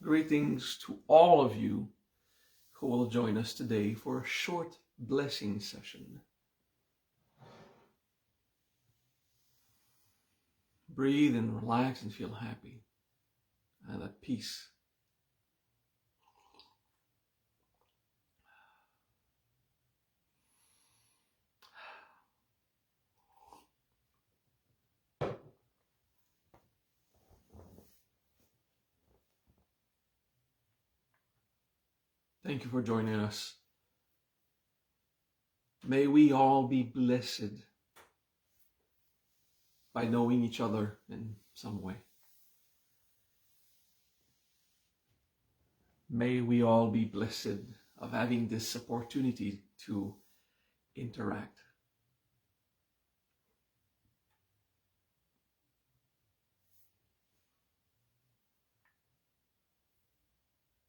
Greetings to all of you who will join us today for a short blessing session. Breathe and relax and feel happy and at peace. Thank you for joining us. May we all be blessed by knowing each other in some way. May we all be blessed of having this opportunity to interact.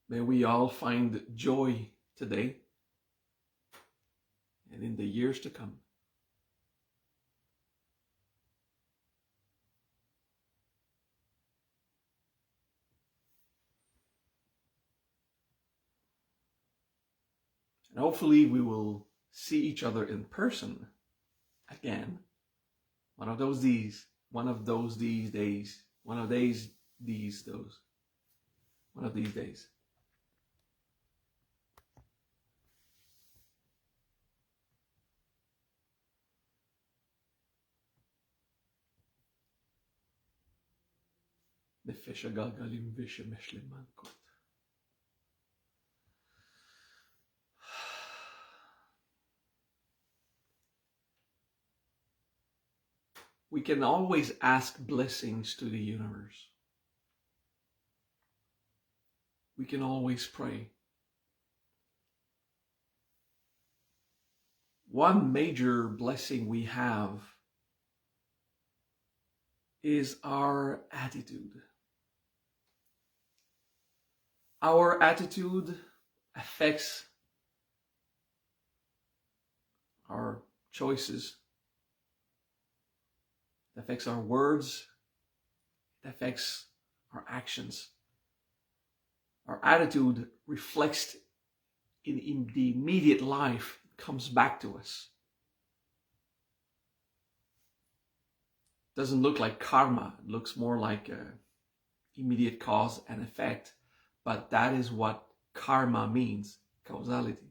May we all find joy today and in the years to come. And hopefully we will see each other in person again. One of those days. We can always ask blessings to the universe. We can always pray. One major blessing we have is our attitude. Our attitude affects our choices. It affects our words. It affects our actions. Our attitude reflects in the immediate life, comes back to us. It doesn't look like karma. It looks more like immediate cause and effect. But that is what karma means, causality.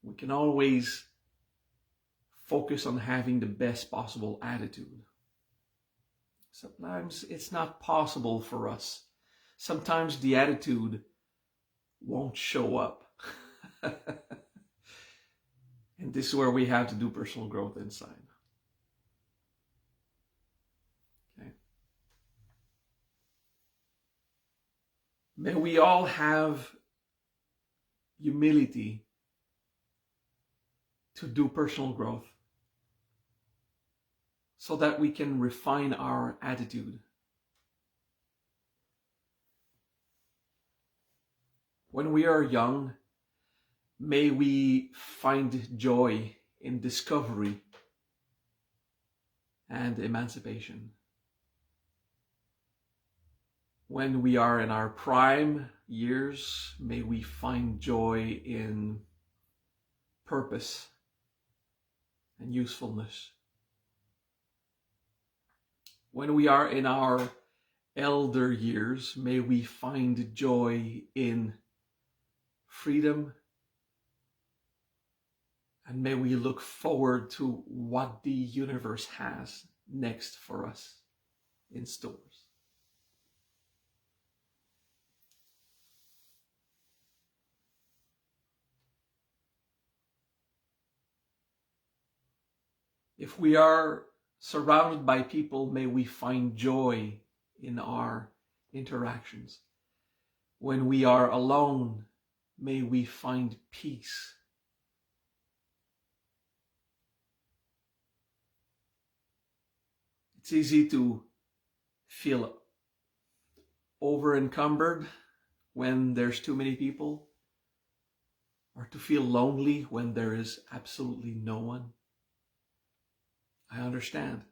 We can always focus on having the best possible attitude. Sometimes it's not possible for us. Sometimes the attitude won't show up. And this is where we have to do personal growth inside. Okay. May we all have humility to do personal growth so that we can refine our attitude. When we are young, may we find joy in discovery and emancipation. When we are in our prime years, may we find joy in purpose and usefulness. When we are in our elder years, may we find joy in freedom, and may we look forward to what the universe has next for us in stores. If we are surrounded by people, may we find joy in our interactions. When we are alone, may we find peace. It's easy to feel over-encumbered when there's too many people, or to feel lonely when there is absolutely no one. I understand.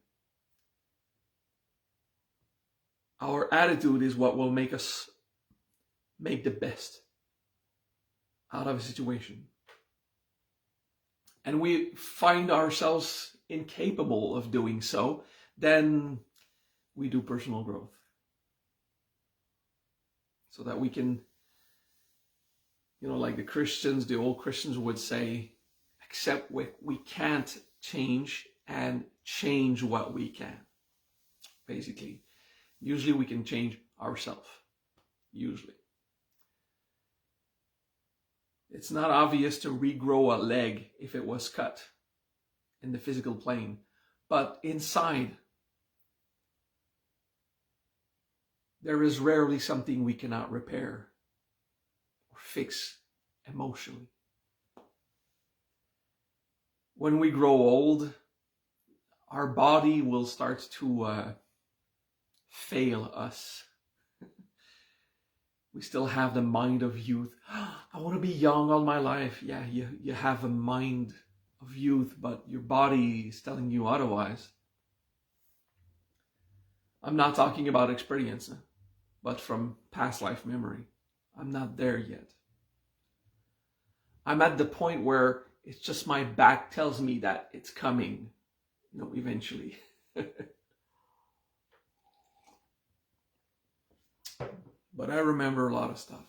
Our attitude is what will make us make the best out of a situation. And we find ourselves incapable of doing so, then we do personal growth. So that we can, like the old Christians would say, accept what we can't change and change what we can. Basically, usually we can change ourselves. Usually. It's not obvious to regrow a leg if it was cut in the physical plane, but inside, there is rarely something we cannot repair or fix emotionally. When we grow old, our body will start to fail us. We still have the mind of youth. I want to be young all my life. Yeah, you have a mind of youth, but your body is telling you otherwise. I'm not talking about experience, but from past life memory. I'm not there yet. I'm at the point where it's just my back tells me that it's coming, eventually. But I remember a lot of stuff.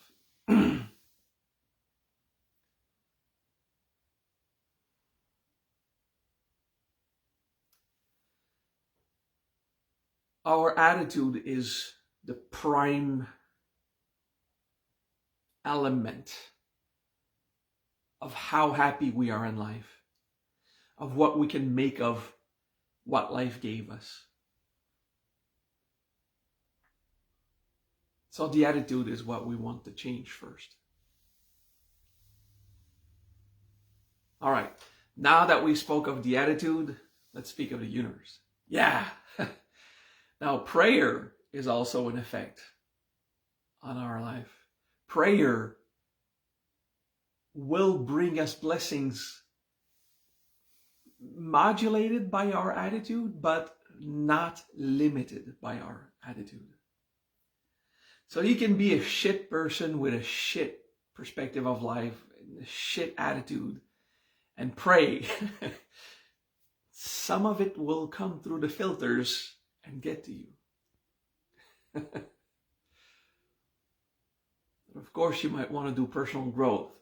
Our attitude is the prime element of how happy we are in life, of what we can make of what life gave us. So the attitude is what we want to change first. All right, now that we spoke of the attitude, let's speak of the universe. Yeah. Now, prayer is also an effect on our life. Prayer will bring us blessings modulated by our attitude, but not limited by our attitude. So you can be a shit person with a shit perspective of life, a shit attitude, and pray. Some of it will come through the filters and get to you. But of course, you might want to do personal growth.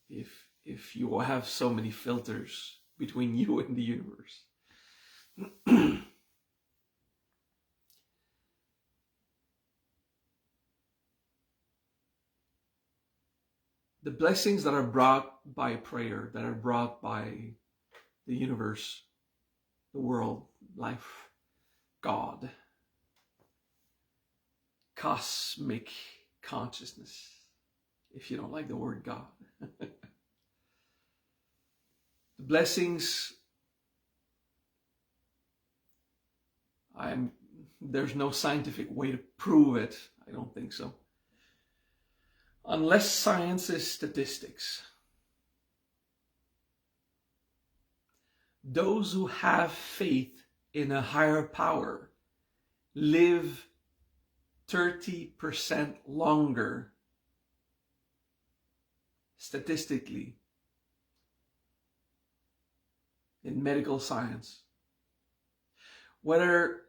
If you have so many filters between you and the universe. The blessings that are brought by prayer, that are brought by the universe, the world, life, God, cosmic consciousness, if you don't like the word God. The blessings, there's no scientific way to prove it. I don't think so. Unless science is statistics. Those who have faith in a higher power live 30% longer statistically in medical science. Whether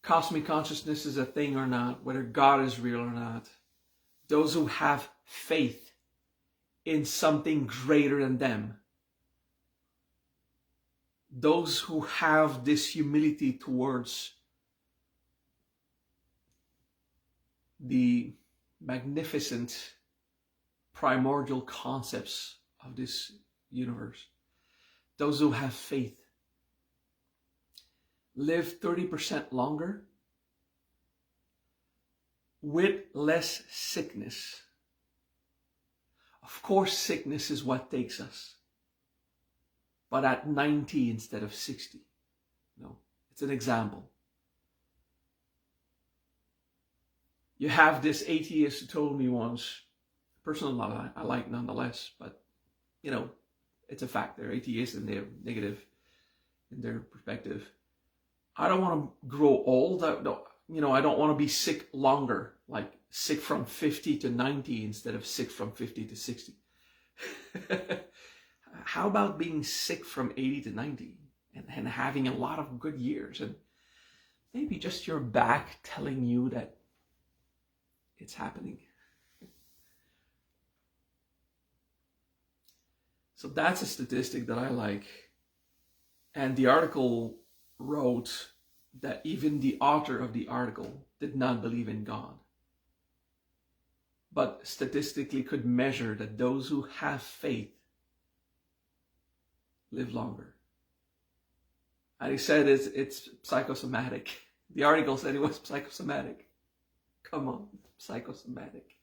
cosmic consciousness is a thing or not, whether God is real or not, those who have faith in something greater than them, those who have this humility towards the magnificent primordial concepts of this universe, those who have faith, live 30% longer with less sickness. Of course, sickness is what takes us, but at 90 instead of 60. No, it's an example. You have this atheist who told me once, a person I like nonetheless, but it's a fact. They're atheists and they're negative in their perspective. I don't want to grow old. I don't want to be sick longer, like sick from 50 to 90 instead of sick from 50 to 60. How about being sick from 80 to 90 and having a lot of good years, and maybe just your back telling you that it's happening? So that's a statistic that I like. And the article wrote that even the author of the article did not believe in God, but statistically could measure that those who have faith live longer. And he said it's psychosomatic. The article said it was psychosomatic. Come on, psychosomatic.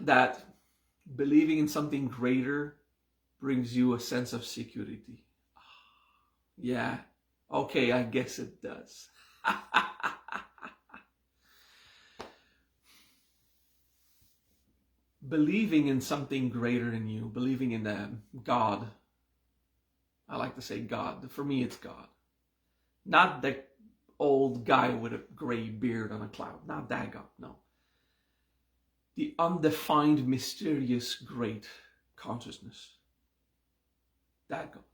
That believing in something greater brings you a sense of security. Yeah, okay, I guess it does. Believing in something greater than you, believing in God. I like to say God. For me, it's God. Not the old guy with a gray beard on a cloud. Not that God, no. The undefined, mysterious, great consciousness. That God.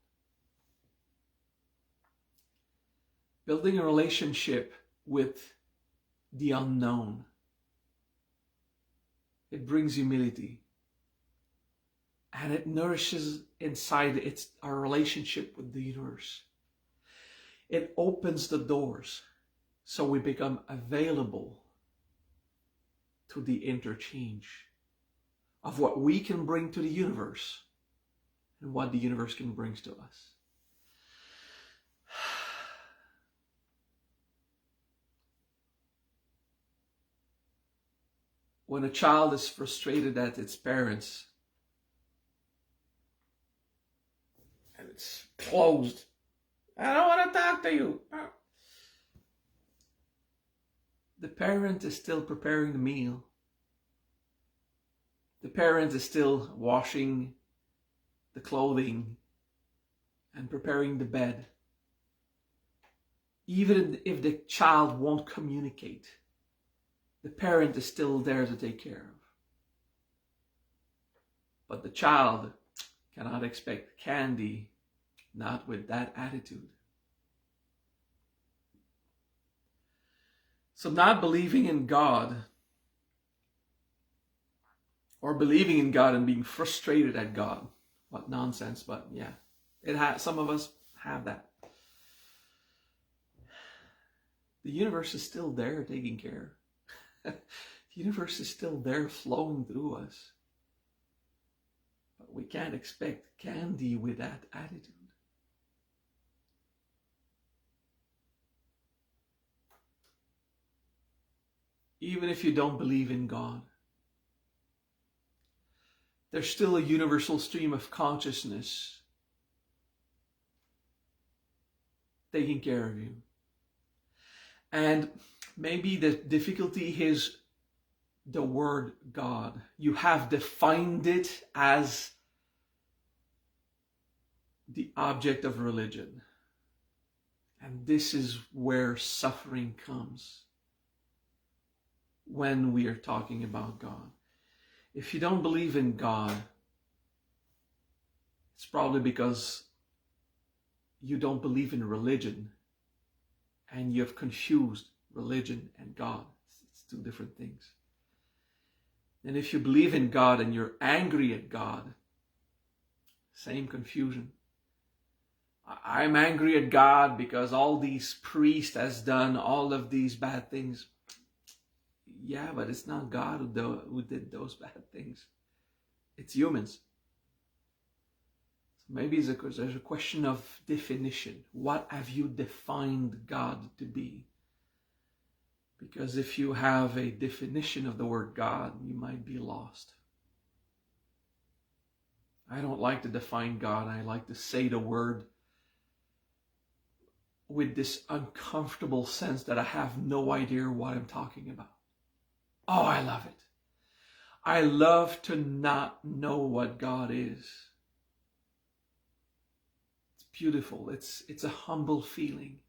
Building a relationship with the unknown. It brings humility. And it nourishes inside our relationship with the universe. It opens the doors so we become available to the interchange of what we can bring to the universe and what the universe can bring to us. When a child is frustrated at its parents and it's closed, I don't want to talk to you. The parent is still preparing the meal. The parent is still washing the clothing and preparing the bed. Even if the child won't communicate, the parent is still there to take care of. But the child cannot expect candy, not with that attitude. So not believing in God, or believing in God and being frustrated at God, what nonsense, but yeah, some of us have that. The universe is still there taking care. The universe is still there flowing through us. But we can't expect candy with that attitude. Even if you don't believe in God, there's still a universal stream of consciousness taking care of you. And maybe the difficulty is the word God. You have defined it as the object of religion. And this is where suffering comes when we are talking about God. If you don't believe in God, it's probably because you don't believe in religion and you have confused religion and God. It's two different things. And if you believe in God and you're angry at God, same confusion. I'm angry at God because all these priests has done all of these bad things. Yeah, but it's not God who did those bad things. It's humans. So maybe there's a question of definition. What have you defined God to be? Because if you have a definition of the word God, you might be lost. I don't like to define God. I like to say the word with this uncomfortable sense that I have no idea what I'm talking about. Oh, I love it. I love to not know what God is. It's beautiful. It's a humble feeling.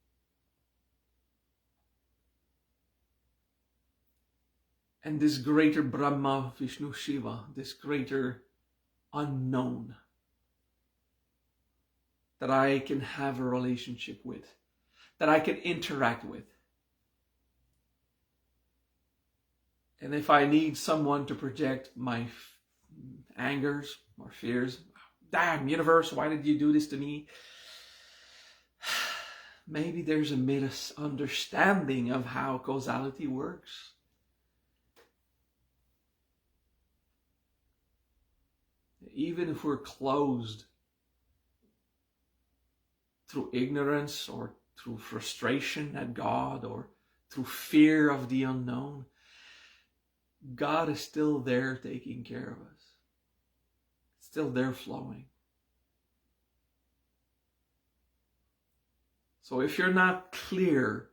And this greater Brahma, Vishnu, Shiva, this greater unknown that I can have a relationship with, that I can interact with. And if I need someone to project my angers or fears, damn, universe, why did you do this to me? Maybe there's a misunderstanding of how causality works. Even if we're closed through ignorance or through frustration at God or through fear of the unknown, God is still there taking care of us. Still there flowing. So if you're not clear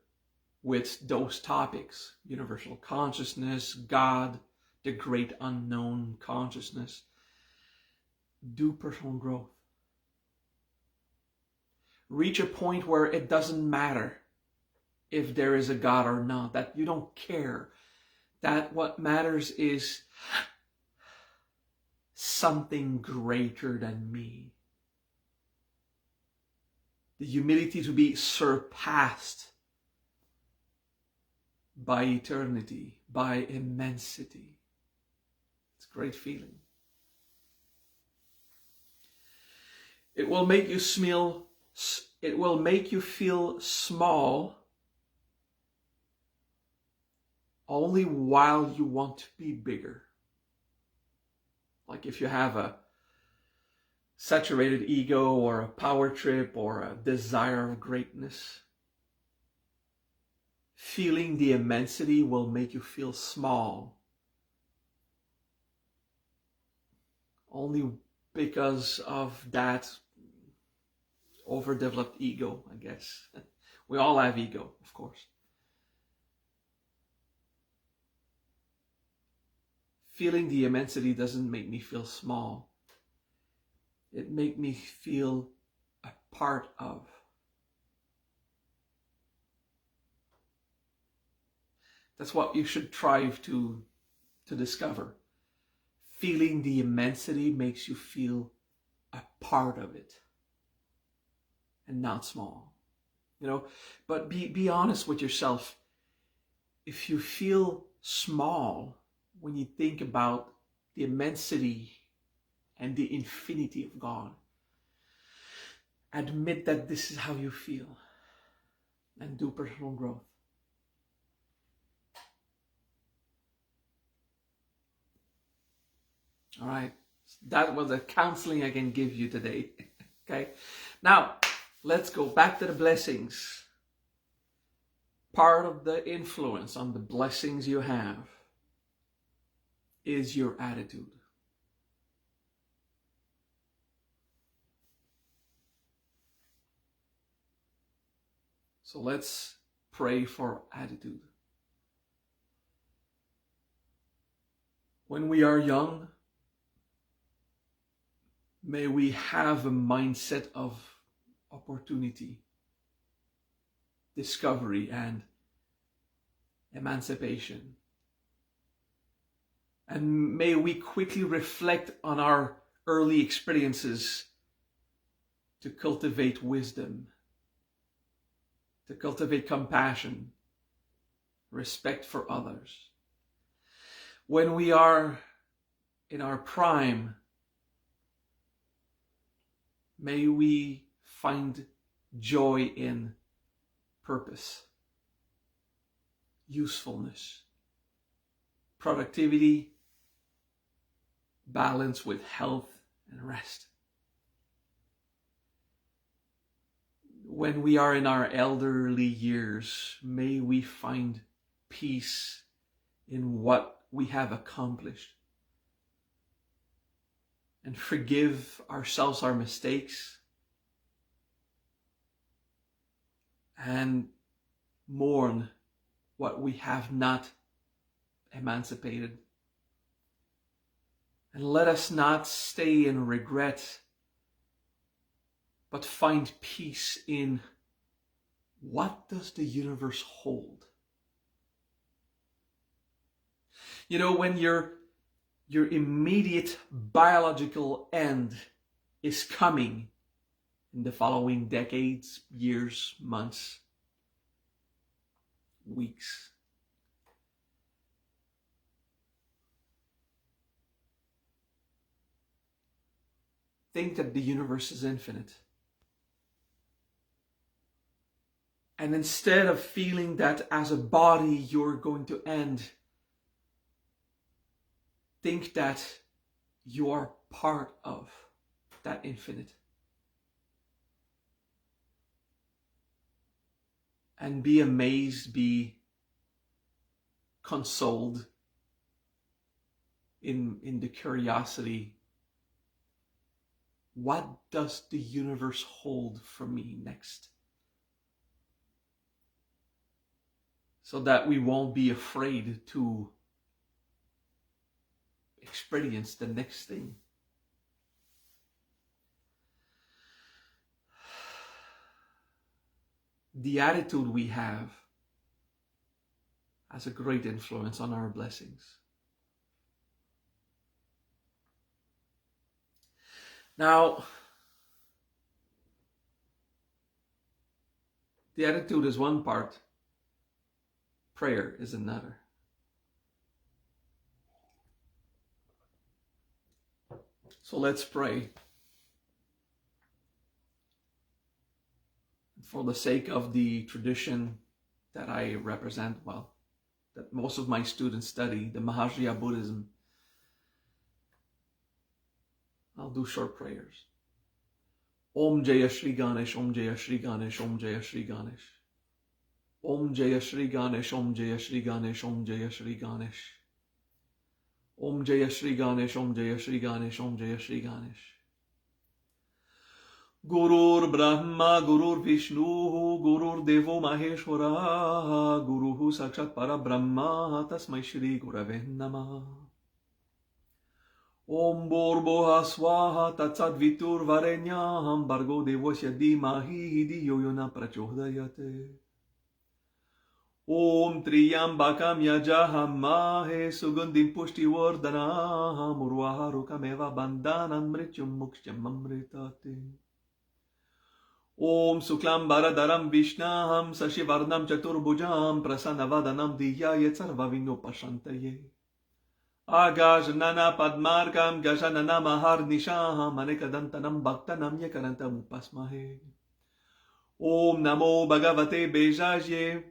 with those topics, universal consciousness, God, the great unknown consciousness, do personal growth. Reach a point where it doesn't matter if there is a God or not, that you don't care, that what matters is something greater than me. The humility to be surpassed by eternity, by immensity. It's a great feeling. It will make you feel small only while you want to be bigger. Like if you have a saturated ego or a power trip or a desire of greatness, feeling the immensity will make you feel small only because of that overdeveloped ego, I guess. We all have ego, of course. Feeling the immensity doesn't make me feel small. It makes me feel a part of. That's what you should strive to discover. Feeling the immensity makes you feel a part of it and not small. But be honest with yourself. If you feel small when you think about the immensity and the infinity of God, admit that this is how you feel and do personal growth. All right, that was the counseling I can give you today. Okay, now let's go back to the blessings. Part of the influence on the blessings you have is your attitude. So let's pray for attitude. When we are young, may we have a mindset of opportunity, discovery, and emancipation. And may we quickly reflect on our early experiences to cultivate wisdom, to cultivate compassion, respect for others. When we are in our prime, may we find joy in purpose, usefulness, productivity, balance with health and rest. When we are in our elderly years, may we find peace in what we have accomplished and forgive ourselves our mistakes and mourn what we have not emancipated. And let us not stay in regret but find peace in what does the universe hold? You know, when your immediate biological end is coming in the following decades, years, months, weeks, think that the universe is infinite. And instead of feeling that as a body you're going to end, think that you are part of that infinite. And be amazed, be consoled in the curiosity. What does the universe hold for me next? So that we won't be afraid to experience the next thing. The attitude we have has a great influence on our blessings. Now, the attitude is one part, prayer is another. So let's pray. For the sake of the tradition that I represent, well, that most of my students study, the Mahayana Buddhism, I'll do short prayers. Om Jaya Shri Ganesh, Om Jaya Shri Ganesh, Om Jaya Shri Ganesh. Om Jaya Shri Ganesh, Om Jaya Shri Ganesh, Om Jaya Shri Ganesh. Om Jaya Shri Ganesh, Om Jaya Shri Ganesh, Om Jaya Shri Ganesh. Gurur Brahma, Gurur Vishnu, Gurur Devo Maheshwara, Guruhu Sakshat Parabrahma, Tasmai Shri Gurave Namah. Om Bhurboha Swaha Tatsat Vitur Varenyam Bargo Devasya Dhimahi Dhiyo Yona Prachodayate. Om Triyambakam Yajahamahe Sugandhim Pushti Vardhanam Urvaha Rukameva Bandhanam Mrityum Muksham Amritate. Om Suklam Bharadaram Vishnaham Sashivarnam Chaturbhujam Prasanavadanam Diyayet Sarvavino Pashantaye. Agajanana Padmarkam Gajanana Mahar Nishaham Anekadantanam Bhaktanam Yakarantam Upasmahe. Om Namo Bhagavate Bejaje.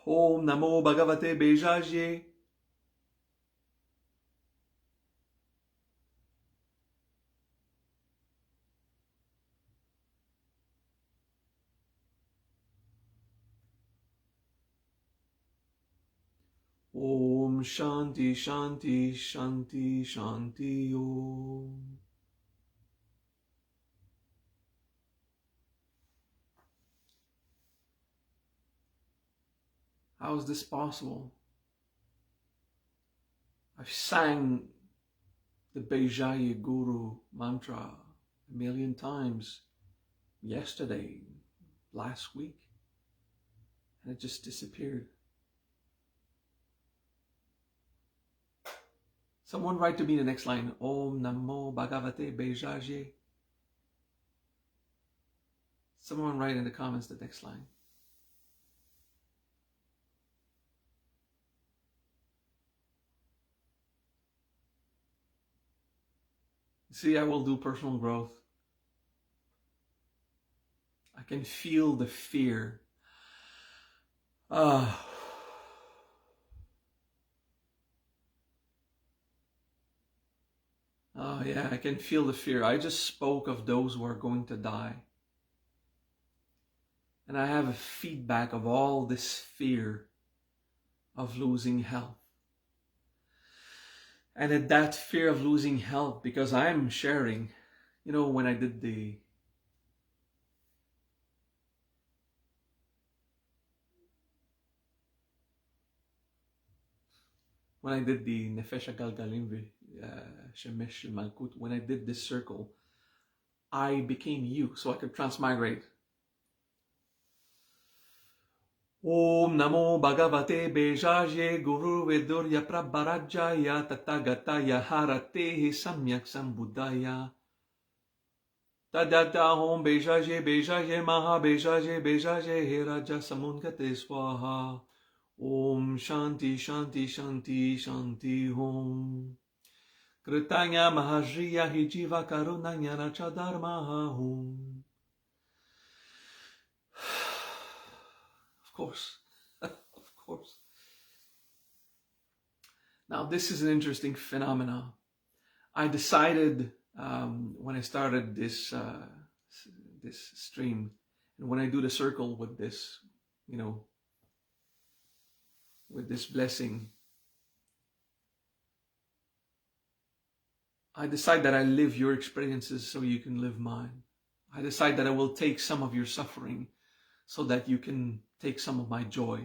Om Namo Bhagavate Bejaje. Om Shanti Shanti Shanti Shanti Om. How is this possible? I've sang the Bejaya Guru mantra a million times yesterday, last week, and it just disappeared. Someone write to me the next line, Om Namo Bhagavate Bejaje. Someone write in the comments the next line. See, I will do personal growth. I can feel the fear. Oh yeah, I can feel the fear. I just spoke of those who are going to die. And I have a feedback of all this fear of losing health. And at that fear of losing health, because I'm sharing, you know, when I did the Nefesh Galgalim Shemesh Malkut, when I did this circle, I became you, so I could transmigrate. Om Namo Bhagavate Bejaje Guru Vedurya Prabharajaya Tathagataya Haratehi Samyak Sambuddhaya Tadata Om Bejaje Bejaje Maha Bejaje Bejaje Heraja Samungate Swaha Om Shanti Shanti Shanti Shanti Om Kritanya Mahajriya Hijiva Karunanya Nachadharma Om. Of course. Of course. Now, this is an interesting phenomena. I decided when I started this this stream, and when I do the circle with this, with this blessing, I decide that I live your experiences so you can live mine. I decide that I will take some of your suffering so that you can take some of my joy.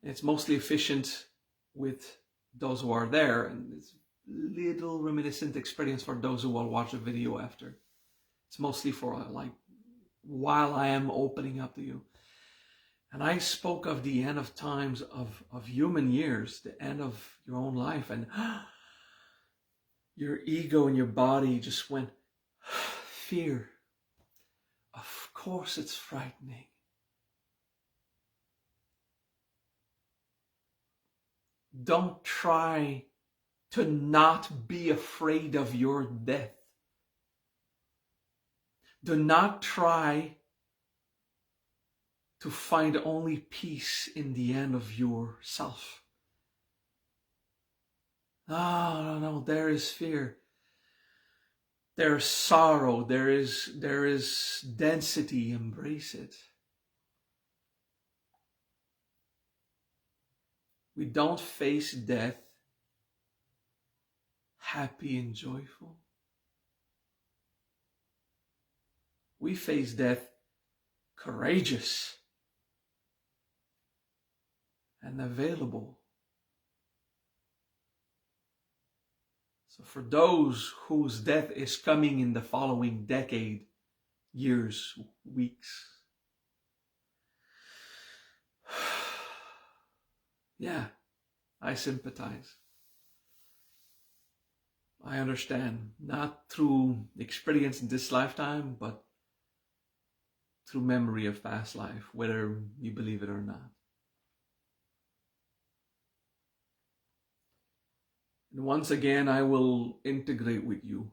And it's mostly efficient with those who are there, and it's little reminiscent experience for those who will watch the video after. It's mostly for like while I am opening up to you. And I spoke of the end of times of human years, the end of your own life, and your ego and your body just went, fear. Of course it's frightening. Don't try to not be afraid of your death. Do not try to find only peace in the end of yourself. No, there is fear. There is sorrow. There is density. Embrace it. We don't face death happy and joyful. We face death courageous and available. So for those whose death is coming in the following decade, years, weeks, yeah, I sympathize. I understand, not through experience in this lifetime, but through memory of past life, whether you believe it or not. And once again, I will integrate with you.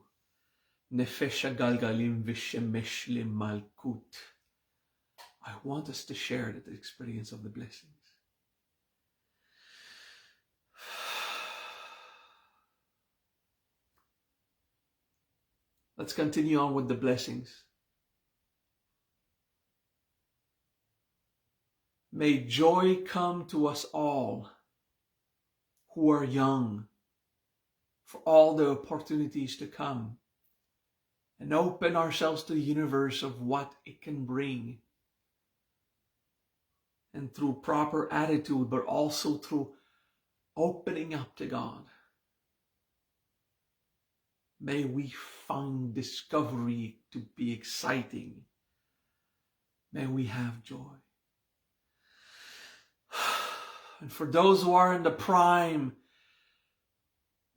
Nefesha galgalim vishemesh malkut. I want us to share the experience of the blessings. Let's continue on with the blessings. May joy come to us all who are young, for all the opportunities to come, and open ourselves to the universe of what it can bring. And through proper attitude, but also through opening up to God, may we find discovery to be exciting. May we have joy. And for those who are in the prime,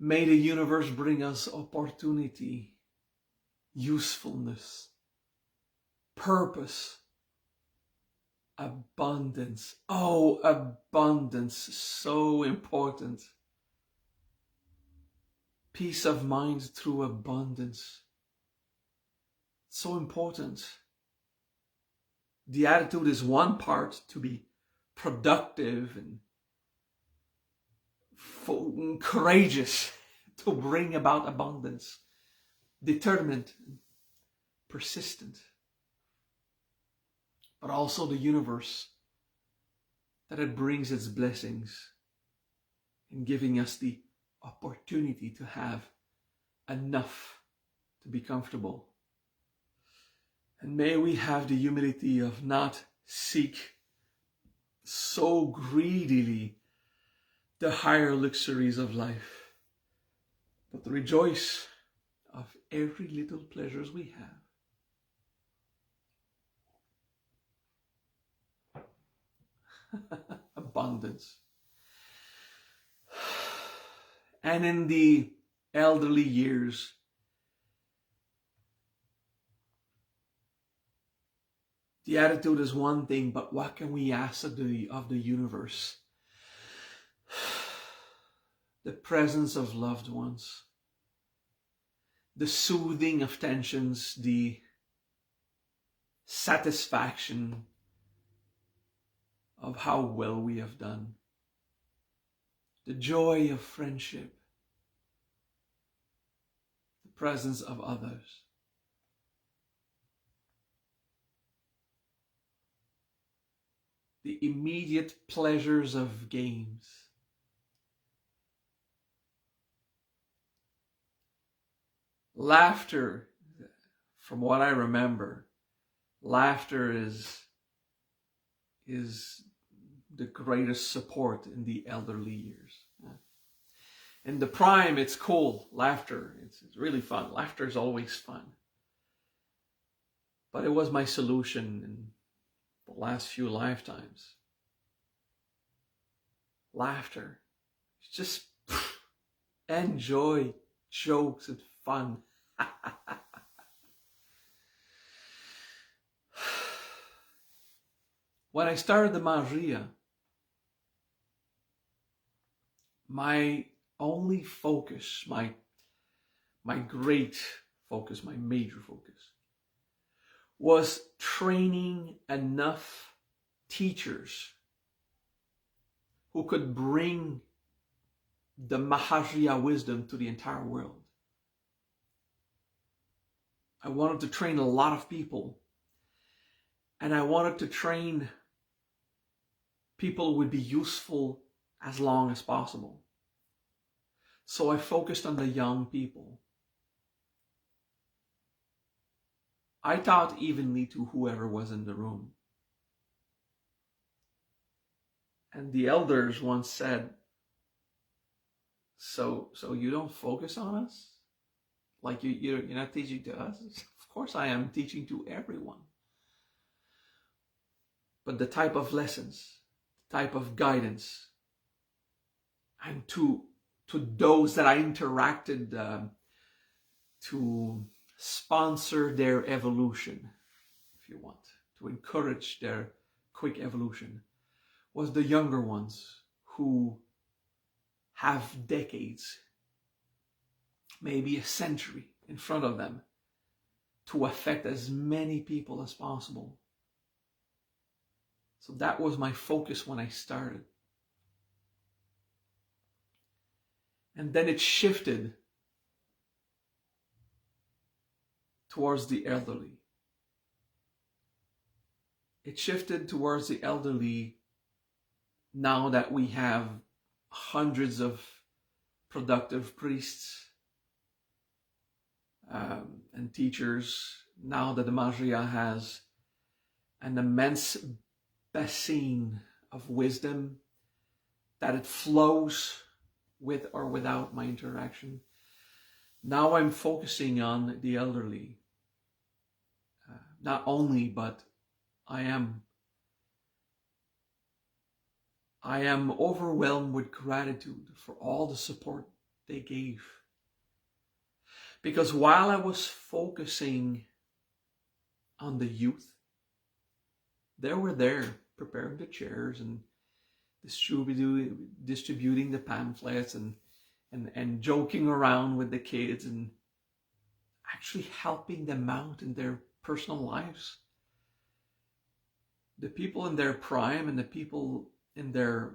may the universe bring us opportunity, usefulness, purpose, abundance. Oh, abundance, so important. Peace of mind through abundance. So important. The attitude is one part, to be productive and courageous, to bring about abundance, determined, persistent, but also the universe, that it brings its blessings in giving us the opportunity to have enough to be comfortable. And may we have the humility of not seek so greedily the higher luxuries of life, but rejoice of every little pleasures we have. Abundance. And in the elderly years, the attitude is one thing, but what can we ask of the universe? The presence of loved ones, the soothing of tensions, the satisfaction of how well we have done, the joy of friendship, the presence of others. The immediate pleasures of games. Laughter, from what I remember, laughter is the greatest support in the elderly years. In the prime, it's cool. Laughter, it's really fun. Laughter is always fun. But it was my solution in the last few lifetimes. Laughter. Just enjoy jokes and fun. When I started the Magia, my only focus, my great focus, my major focus, was training enough teachers who could bring the Magia wisdom to the entire world. I wanted to train a lot of people, and I wanted to train people who would be useful as long as possible. So I focused on the young people. I taught evenly to whoever was in the room. And the elders once said, so you don't focus on us? Like you're not teaching to us? Of course I am teaching to everyone. But the type of lessons, the type of guidance, and to those that I interacted to sponsor their evolution, if you want, to encourage their quick evolution, was the younger ones who have decades, maybe a century in front of them to affect as many people as possible. So that was my focus when I started. And then it shifted towards the elderly. It shifted towards the elderly now that we have hundreds of productive priests and teachers, now that the Magia has an immense basin of wisdom, that it flows with or without my interaction. Now I'm focusing on the elderly. Not only, but I am overwhelmed with gratitude for all the support they gave. Because while I was focusing on the youth, they were there preparing the chairs and distributing the pamphlets and joking around with the kids and actually helping them out in their personal lives. The people in their prime and the people in their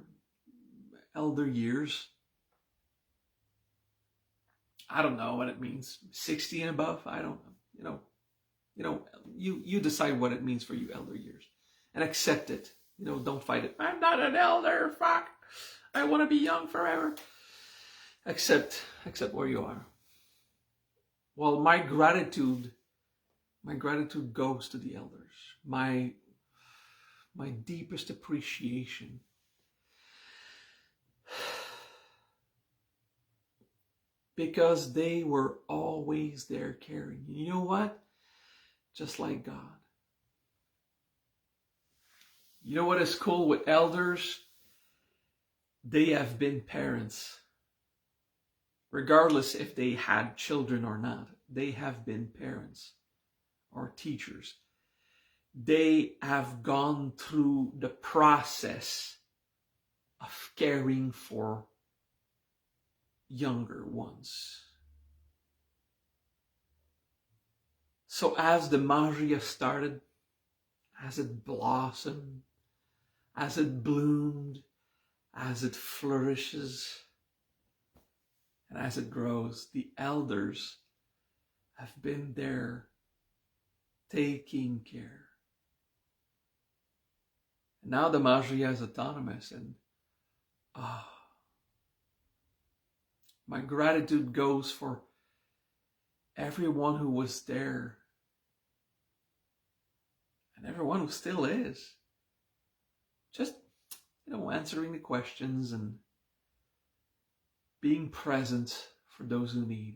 elder years, I don't know what it means, 60 and above, I don't know. You decide what it means for you, elder years, and accept it. Don't fight it. I'm not an elder, fuck. I want to be young forever. Accept where you are. Well, my gratitude goes to the elders. My deepest appreciation. because they were always there caring. You know what? Just like God. You know what is cool with elders? They have been parents. Regardless if they had children or not, they have been parents or teachers. They have gone through the process of caring for younger ones. So as the Magia started, as it blossomed, as it bloomed, as it flourishes, and as it grows, the elders have been there taking care. And now the Magia is autonomous, and my gratitude goes for everyone who was there and everyone who still is. Just, answering the questions and being present for those who need.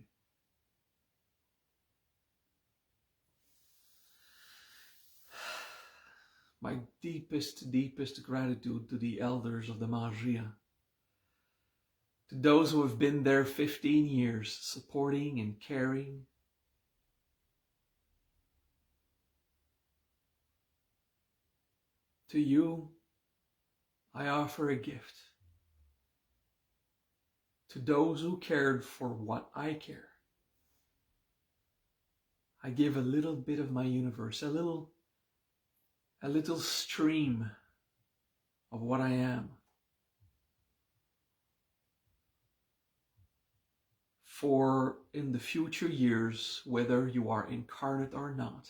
My deepest, deepest gratitude to the elders of the Magia. To those who have been there 15 years, supporting and caring. To you, I offer a gift. To those who cared for what I care, I give a little bit of my universe, a little stream of what I am. For in the future years, whether you are incarnate or not,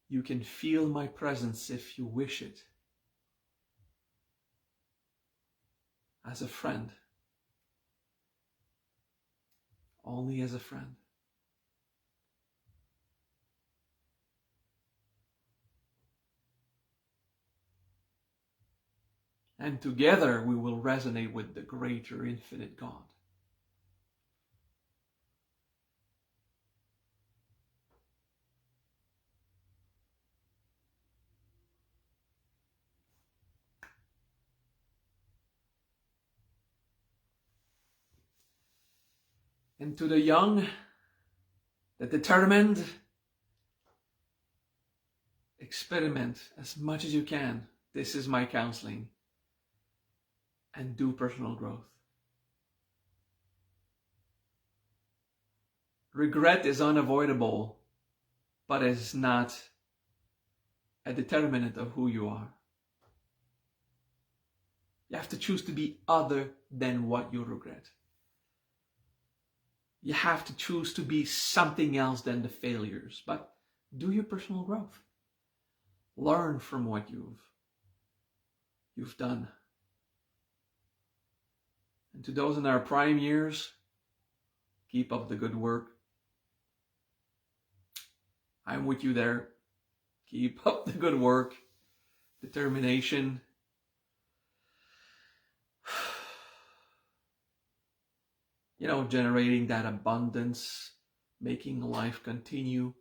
you can feel my presence if you wish it. As a friend. Only as a friend. And together we will resonate with the greater infinite God. And to the young, the determined, experiment as much as you can. This is my counseling. And do personal growth. Regret is unavoidable, but is not a determinant of who you are. You have to choose to be other than what you regret. You have to choose to be something else than the failures, but do your personal growth. Learn from what you've done. And to those in our prime years, keep up the good work. I'm with you there. Keep up the good work. Determination. Generating that abundance, making life continue,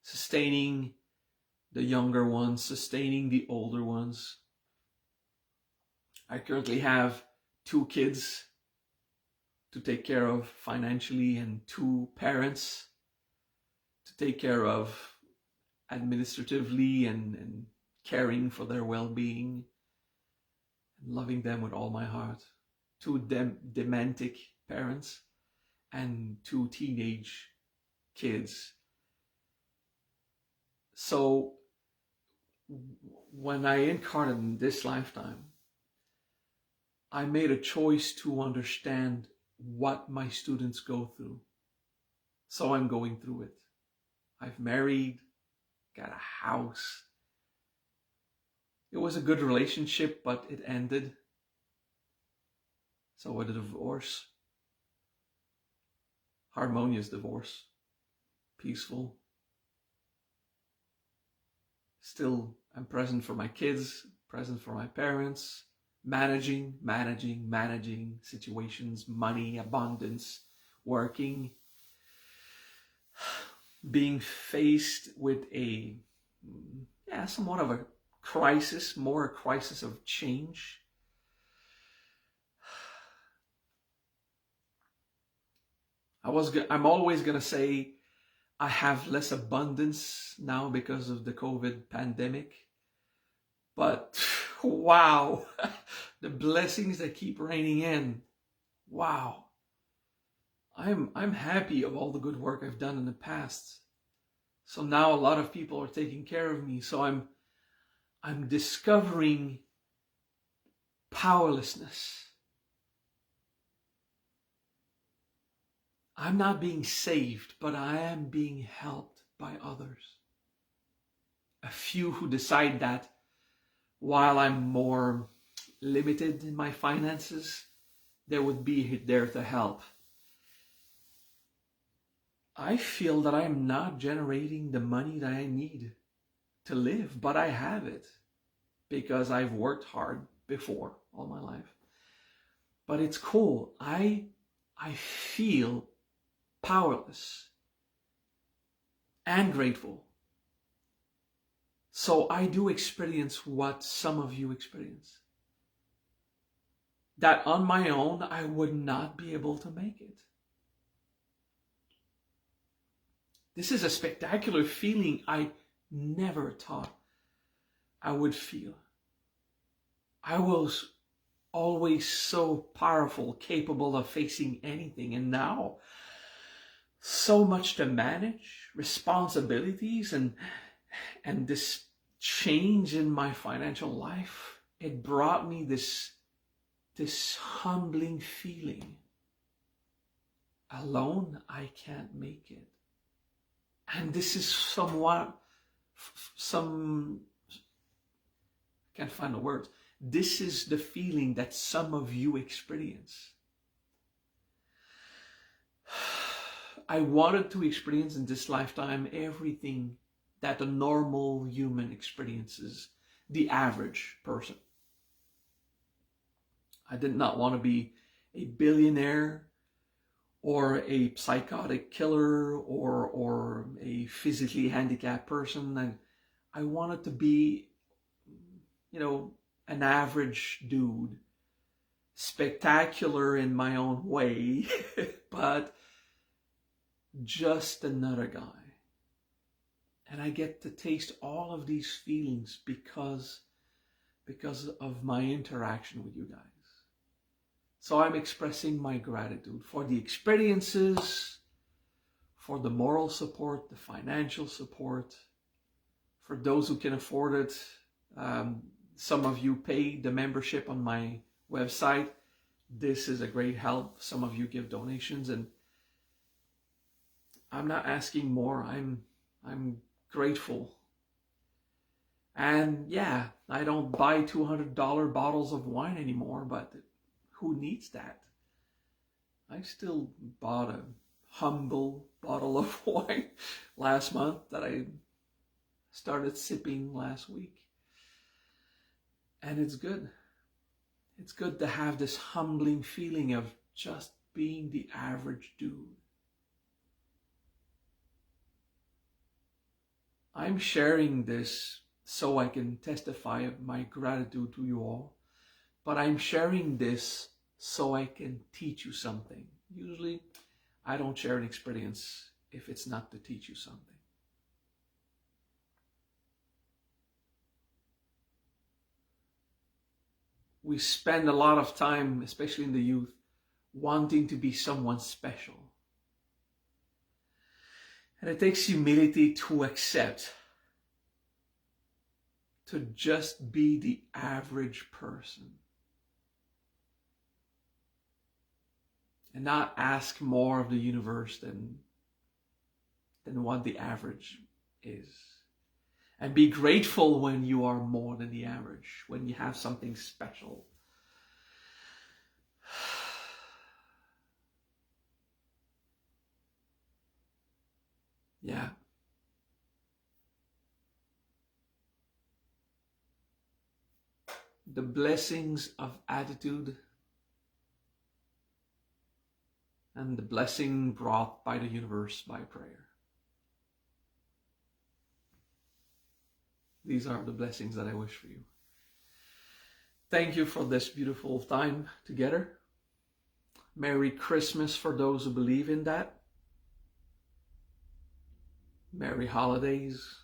sustaining the younger ones, sustaining the older ones. I currently have 2 kids to take care of financially and 2 parents to take care of administratively and caring for their well-being and loving them with all my heart. 2 dementic parents and 2 teenage kids. So when I incarnated in this lifetime, I made a choice to understand what my students go through. So I'm going through it. I've married, got a house. It was a good relationship, but it ended. So with a divorce, harmonious divorce, peaceful. Still, I'm present for my kids, present for my parents, managing situations, money, abundance, working, being faced with somewhat of a crisis, more a crisis of change. I'm always going to say I have less abundance now because of the COVID pandemic. But wow, the blessings that keep raining in. Wow. I'm happy of all the good work I've done in the past. So now a lot of people are taking care of me. So I'm discovering powerlessness. I'm not being saved, but I am being helped by others. A few who decide that while I'm more limited in my finances, they would be there to help. I feel that I am not generating the money that I need to live, but I have it because I've worked hard before all my life. But it's cool. I feel powerless and grateful. So I do experience what some of you experience. That on my own, I would not be able to make it. This is a spectacular feeling I never thought I would feel. I was always so powerful, capable of facing anything, and now so much to manage, responsibilities, and this change in my financial life, it brought me this humbling feeling. Alone, I can't make it. And this is I can't find the words. This is the feeling that some of you experience. I wanted to experience in this lifetime everything that a normal human experiences, the average person. I did not want to be a billionaire or a psychotic killer or a physically handicapped person. And I wanted to be, an average dude, spectacular in my own way, but just another guy. And I get to taste all of these feelings because of my interaction with you guys. So I'm expressing my gratitude for the experiences, for the moral support, the financial support, for those who can afford it. Some of you pay the membership on my website. This is a great help. Some of you give donations, and I'm not asking more. I'm grateful. And yeah, I don't buy $200 bottles of wine anymore, but who needs that? I still bought a humble bottle of wine last month that I started sipping last week. And it's good. It's good to have this humbling feeling of just being the average dude. I'm sharing this so I can testify of my gratitude to you all, but I'm sharing this so I can teach you something. Usually, I don't share an experience if it's not to teach you something. We spend a lot of time, especially in the youth, wanting to be someone special. And it takes humility to accept, to just be the average person. And not ask more of the universe than what the average is. And be grateful when you are more than the average, when you have something special. Yeah. the blessings of attitude and the blessing brought by the universe by prayer. These are the blessings that I wish for you. Thank you for this beautiful time together. Merry Christmas for those who believe in that. Merry holidays.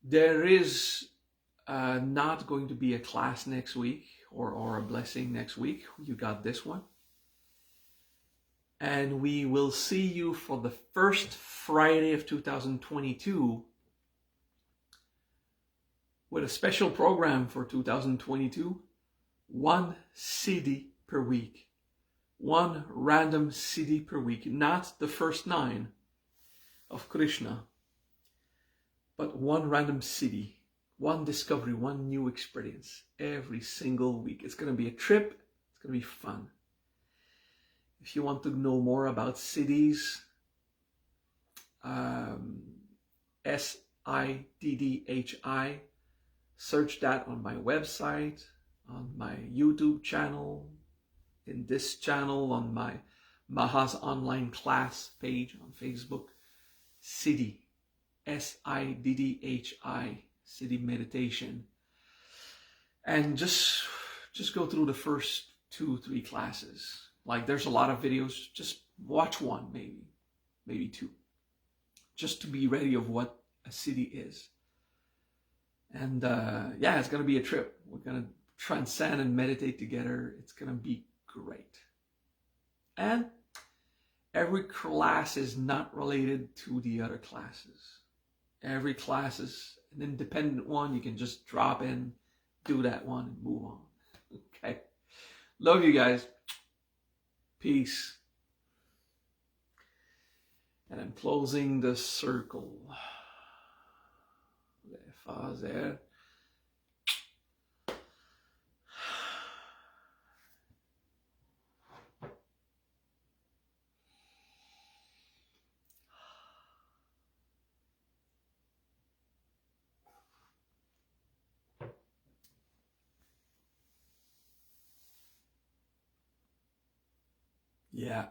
There is not going to be a class next week or a blessing next week. You got this one. And we will see you for the first Friday of 2022 with a special program for 2022. 1 CD per week. 1 random CD per week. Not the first 9 of Krishna, but 1 random CD. 1 discovery, 1 new experience every single week. It's going to be a trip. It's going to be fun. If you want to know more about cities, SIDDHI, search that on my website, on my YouTube channel, in this channel, on my Maha's online class page on Facebook. Siddhi, SIDDHI, Siddhi meditation. And just go through the first 2-3 classes. Like, there's a lot of videos. Just watch 1, maybe 2, just to be ready of what a Siddhi is. And yeah, it's going to be a trip. We're going to transcend and meditate together. It's going to be great. And every class is not related to the other classes. Every class is an independent one. You can just drop in, do that one, and move on. Okay. Love you guys. Peace. And I'm closing the circle. Le fazer. Yeah.